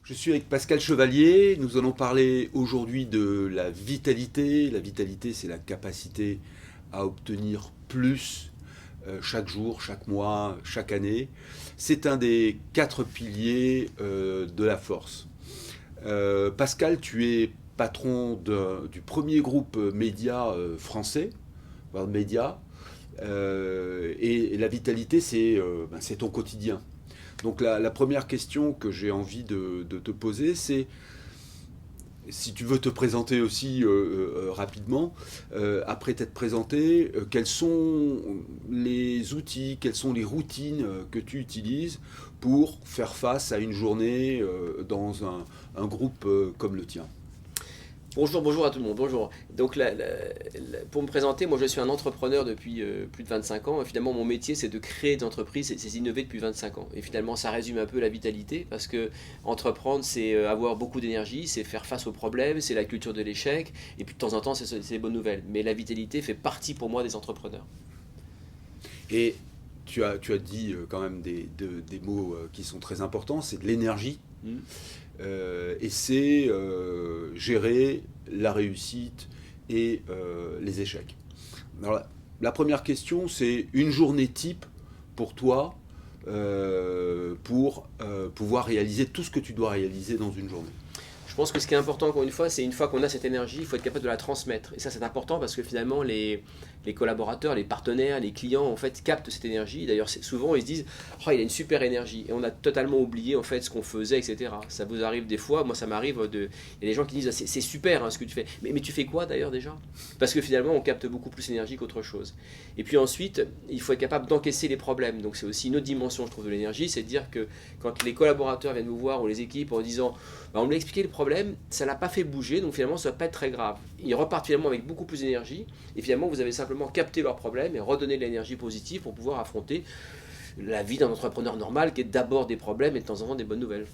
Je suis avec Pascal Chevalier. Nous allons parler aujourd'hui de la vitalité. La vitalité, c'est la capacité à obtenir plus chaque jour, chaque mois, chaque année. C'est un des 4 piliers de la force. Pascal, tu es patron du premier groupe média français, World Media, et la vitalité, c'est ton quotidien. Donc la première question que j'ai envie de te poser, c'est si tu veux te présenter aussi rapidement, après t'être présenté, quels sont les outils, quelles sont les routines que tu utilises pour faire face à une journée dans un groupe comme le tien. Bonjour à tout le monde. Bonjour. Donc, pour me présenter, moi je suis un entrepreneur depuis plus de 25 ans. Et finalement, mon métier c'est de créer des entreprises, c'est innover depuis 25 ans. Et finalement, ça résume un peu la vitalité parce que entreprendre, c'est avoir beaucoup d'énergie, c'est faire face aux problèmes, c'est la culture de l'échec. Et puis de temps en temps, c'est les bonnes nouvelles. Mais la vitalité fait partie pour moi des entrepreneurs. Et tu as dit quand même des mots qui sont très importants, c'est de l'énergie. Hmm. Et c'est gérer la réussite et les échecs. Alors, la première question, c'est une journée type pour toi pour pouvoir réaliser tout ce que tu dois réaliser dans une journée. Je pense que ce qui est important, encore une fois, c'est une fois qu'on a cette énergie, il faut être capable de la transmettre. Et ça, c'est important parce que finalement, les collaborateurs, les partenaires, les clients, en fait, captent cette énergie. D'ailleurs, souvent, ils se disent « Oh, il a une super énergie ». Et on a totalement oublié, en fait, ce qu'on faisait, etc. Ça vous arrive des fois, moi, ça m'arrive il y a des gens qui disent « C'est super hein, ce que tu fais ». Mais tu fais quoi, d'ailleurs, déjà? Parce que finalement, on capte beaucoup plus l'énergie qu'autre chose. Et puis ensuite, il faut être capable d'encaisser les problèmes. Donc, c'est aussi une autre dimension, je trouve, de l'énergie, c'est de dire que quand les collaborateurs viennent vous voir ou les équipes en disant bah, « On me l'a expliqué le problème, ça ne l'a pas fait bouger, donc finalement, ça ne va pas être très grave ». Ils repartent finalement avec beaucoup plus d'énergie et finalement, vous avez simplement capté leur problème et redonné de l'énergie positive pour pouvoir affronter la vie d'un entrepreneur normal qui est d'abord des problèmes et de temps en temps des bonnes nouvelles.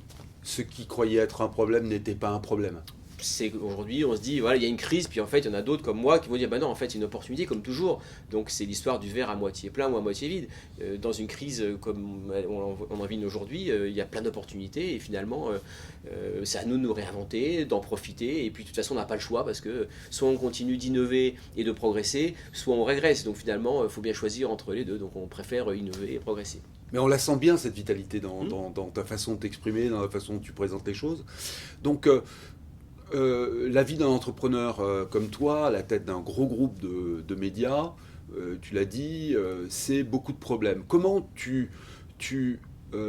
Ce qui croyait être un problème n'était pas un problème. C'est aujourd'hui on se dit voilà il y a une crise puis en fait il y en a d'autres comme moi qui vont dire bah non en fait c'est une opportunité comme toujours, donc c'est l'histoire du verre à moitié plein ou à moitié vide. Dans une crise comme on en vit aujourd'hui, il y a plein d'opportunités et finalement c'est à nous de nous réinventer, d'en profiter et puis de toute façon on n'a pas le choix parce que soit on continue d'innover et de progresser, soit on régresse, donc finalement il faut bien choisir entre les deux, donc on préfère innover et progresser. Mais on la sent bien, cette vitalité, dans ta façon de t'exprimer, dans la façon dont tu présentes les choses. Donc, la vie d'un entrepreneur comme toi, à la tête d'un gros groupe de médias, tu l'as dit, c'est beaucoup de problèmes. Comment tu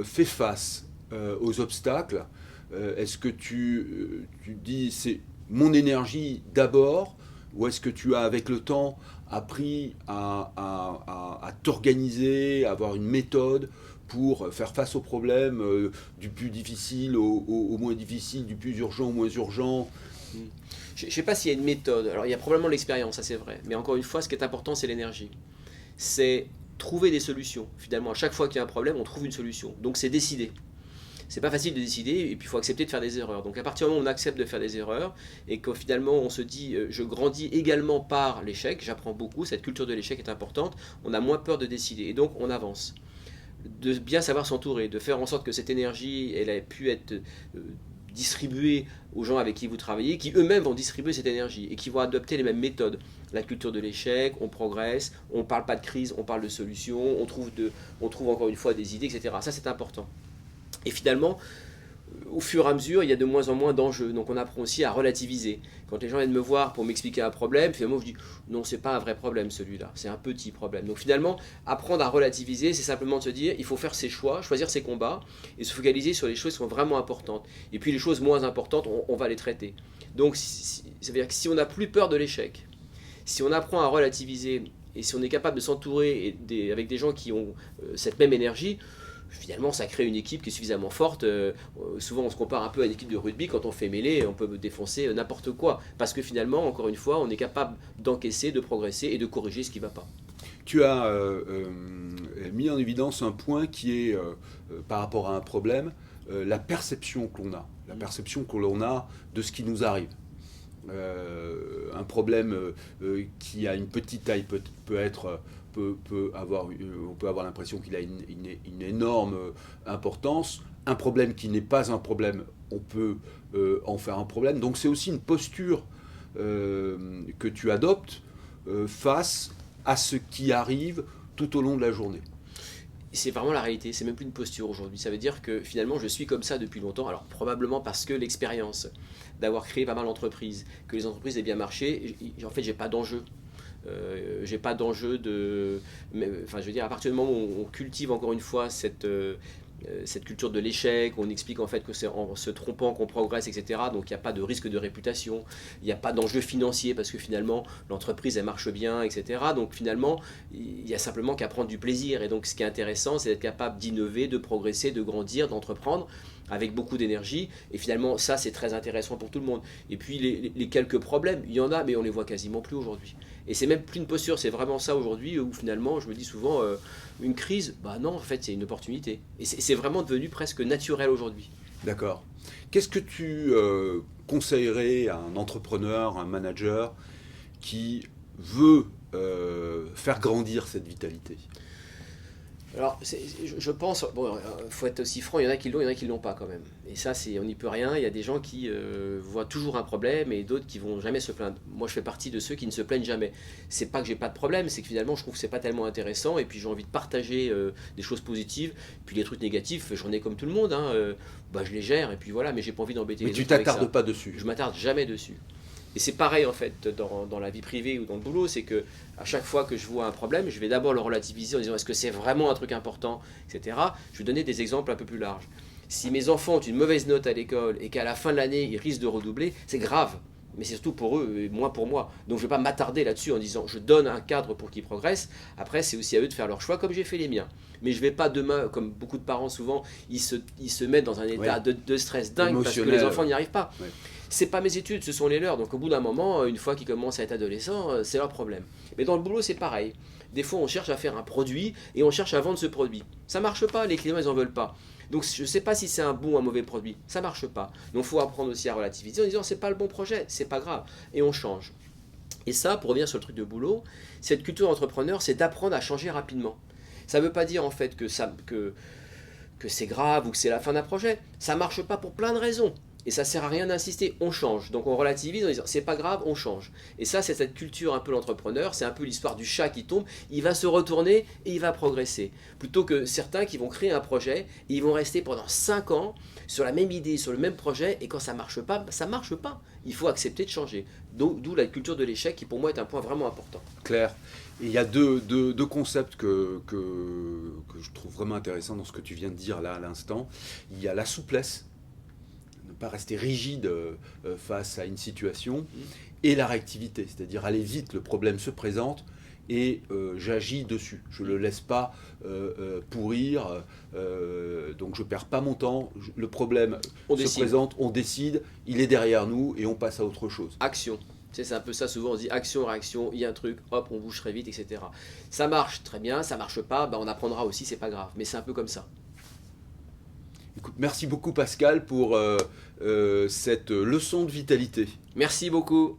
fais face aux obstacles? Est-ce que tu dis c'est mon énergie d'abord, ou est-ce que tu as avec le temps appris à t'organiser, à avoir une méthode pour faire face aux problèmes du plus difficile au moins difficile, du plus urgent au moins urgent? Je ne sais pas s'il y a une méthode, alors il y a probablement l'expérience, ça c'est vrai, mais encore une fois ce qui est important c'est l'énergie. C'est trouver des solutions. Finalement à chaque fois qu'il y a un problème on trouve une solution, donc c'est décider. C'est pas facile de décider et puis il faut accepter de faire des erreurs. Donc à partir du moment où on accepte de faire des erreurs et que finalement on se dit je grandis également par l'échec, j'apprends beaucoup, cette culture de l'échec est importante, on a moins peur de décider et donc on avance. De bien savoir s'entourer, de faire en sorte que cette énergie elle ait pu être distribuée aux gens avec qui vous travaillez, qui eux-mêmes vont distribuer cette énergie et qui vont adopter les mêmes méthodes. La culture de l'échec, on progresse, on ne parle pas de crise, on parle de solutions, on trouve encore une fois des idées, etc. Ça c'est important. Et finalement, au fur et à mesure, il y a de moins en moins d'enjeux. Donc on apprend aussi à relativiser. Quand les gens viennent me voir pour m'expliquer un problème, finalement je dis non, c'est pas un vrai problème celui-là, c'est un petit problème. Donc finalement, apprendre à relativiser, c'est simplement de se dire il faut faire ses choix, choisir ses combats et se focaliser sur les choses qui sont vraiment importantes. Et puis les choses moins importantes, on va les traiter. Donc ça veut dire que si on n'a plus peur de l'échec, si on apprend à relativiser et si on est capable de s'entourer avec des gens qui ont cette même énergie, finalement ça crée une équipe qui est suffisamment forte. Souvent on se compare un peu à une équipe de rugby, quand on fait mêler on peut défoncer n'importe quoi parce que finalement encore une fois on est capable d'encaisser, de progresser et de corriger ce qui ne va pas. Tu as mis en évidence un point qui est par rapport à un problème, la perception que l'on a, la perception que l'on a de ce qui nous arrive. Un problème qui a une petite taille on peut avoir l'impression qu'il a une énorme importance. Un problème qui n'est pas un problème, on peut en faire un problème. Donc c'est aussi une posture que tu adoptes face à ce qui arrive tout au long de la journée. C'est vraiment la réalité, c'est même plus une posture aujourd'hui. Ça veut dire que finalement je suis comme ça depuis longtemps, alors probablement parce que l'expérience d'avoir créé pas mal d'entreprises, que les entreprises aient bien marché, en fait j'ai pas d'enjeu. J'ai pas d'enjeu de... Enfin je veux dire, à partir du moment où on cultive encore une fois cette culture de l'échec, on explique en fait que c'est en se trompant qu'on progresse, etc. Donc il n'y a pas de risque de réputation, il n'y a pas d'enjeu financier parce que finalement l'entreprise elle marche bien, etc. Donc finalement il y a simplement qu'à prendre du plaisir. Et donc ce qui est intéressant, c'est d'être capable d'innover, de progresser, de grandir, d'entreprendre avec beaucoup d'énergie. Et finalement ça c'est très intéressant pour tout le monde. Et puis les quelques problèmes, il y en a mais on les voit quasiment plus aujourd'hui. Et c'est même plus une posture, c'est vraiment ça aujourd'hui où finalement je me dis souvent une crise, bah non en fait c'est une opportunité. Et c'est vraiment devenu presque naturel aujourd'hui. D'accord. Qu'est-ce que tu conseillerais à un entrepreneur, un manager qui veut faire grandir cette vitalité? Alors, je pense, bon, faut être aussi franc, il y en a qui l'ont, il y en a qui l'ont pas quand même. Et ça, on n'y peut rien. Il y a des gens qui voient toujours un problème et d'autres qui vont jamais se plaindre. Moi, je fais partie de ceux qui ne se plaignent jamais. C'est pas que j'ai pas de problème, c'est que finalement, je trouve que c'est pas tellement intéressant et puis j'ai envie de partager des choses positives. Puis les trucs négatifs, j'en ai comme tout le monde. Bah, je les gère et puis voilà, mais j'ai pas envie d'embêter Mais les tu autres avec ça. t'attardes pas dessus. Je m'attarde jamais dessus. Et c'est pareil en fait dans la vie privée ou dans le boulot, c'est que à chaque fois que je vois un problème, je vais d'abord le relativiser en disant est-ce que c'est vraiment un truc important, etc. Je vais donner des exemples un peu plus larges. Si mes enfants ont une mauvaise note à l'école et qu'à la fin de l'année ils risquent de redoubler, c'est grave. Mais c'est surtout pour eux et moins pour moi. Donc je ne vais pas m'attarder là-dessus en disant je donne un cadre pour qu'ils progressent. Après c'est aussi à eux de faire leur choix comme j'ai fait les miens. Mais je ne vais pas demain, comme beaucoup de parents souvent, ils se mettent dans un état de stress dingue parce que les enfants n'y arrivent pas. Ouais. C'est pas mes études, ce sont les leurs. Donc au bout d'un moment, une fois qu'ils commencent à être adolescents, c'est leur problème. Mais dans le boulot, c'est pareil. Des fois, on cherche à faire un produit et on cherche à vendre ce produit. Ça marche pas, les clients, ils en veulent pas. Donc je ne sais pas si c'est un bon ou un mauvais produit. Ça marche pas. Donc il faut apprendre aussi à relativiser en disant c'est pas le bon projet, c'est pas grave. Et on change. Et ça, pour revenir sur le truc de boulot, cette culture d'entrepreneur, c'est d'apprendre à changer rapidement. Ça ne veut pas dire en fait que c'est grave ou que c'est la fin d'un projet. Ça marche pas pour plein de raisons. Et ça sert à rien d'insister, on change. Donc on relativise en disant c'est pas grave, on change. Et ça, c'est cette culture un peu l'entrepreneur, c'est un peu l'histoire du chat qui tombe, il va se retourner et il va progresser. Plutôt que certains qui vont créer un projet et ils vont rester pendant 5 ans sur la même idée, sur le même projet, et quand ça marche pas, ça marche pas. Il faut accepter de changer. Donc d'où la culture de l'échec qui pour moi est un point vraiment important. Claire. Et il y a deux concepts que je trouve vraiment intéressants dans ce que tu viens de dire là à l'instant. Il y a la souplesse, ne pas rester rigide face à une situation, et la réactivité, c'est-à-dire aller vite, le problème se présente et j'agis dessus. Je ne le laisse pas pourrir, donc je ne perds pas mon temps. Le problème se présente, on décide, il est derrière nous et on passe à autre chose. Action. C'est un peu ça, souvent on se dit action, réaction, il y a un truc, hop, on bouge très vite, etc. Ça marche très bien, ça marche pas, on apprendra aussi, c'est pas grave. Mais c'est un peu comme ça. Écoute, merci beaucoup Pascal pour cette leçon de vitalité. Merci beaucoup.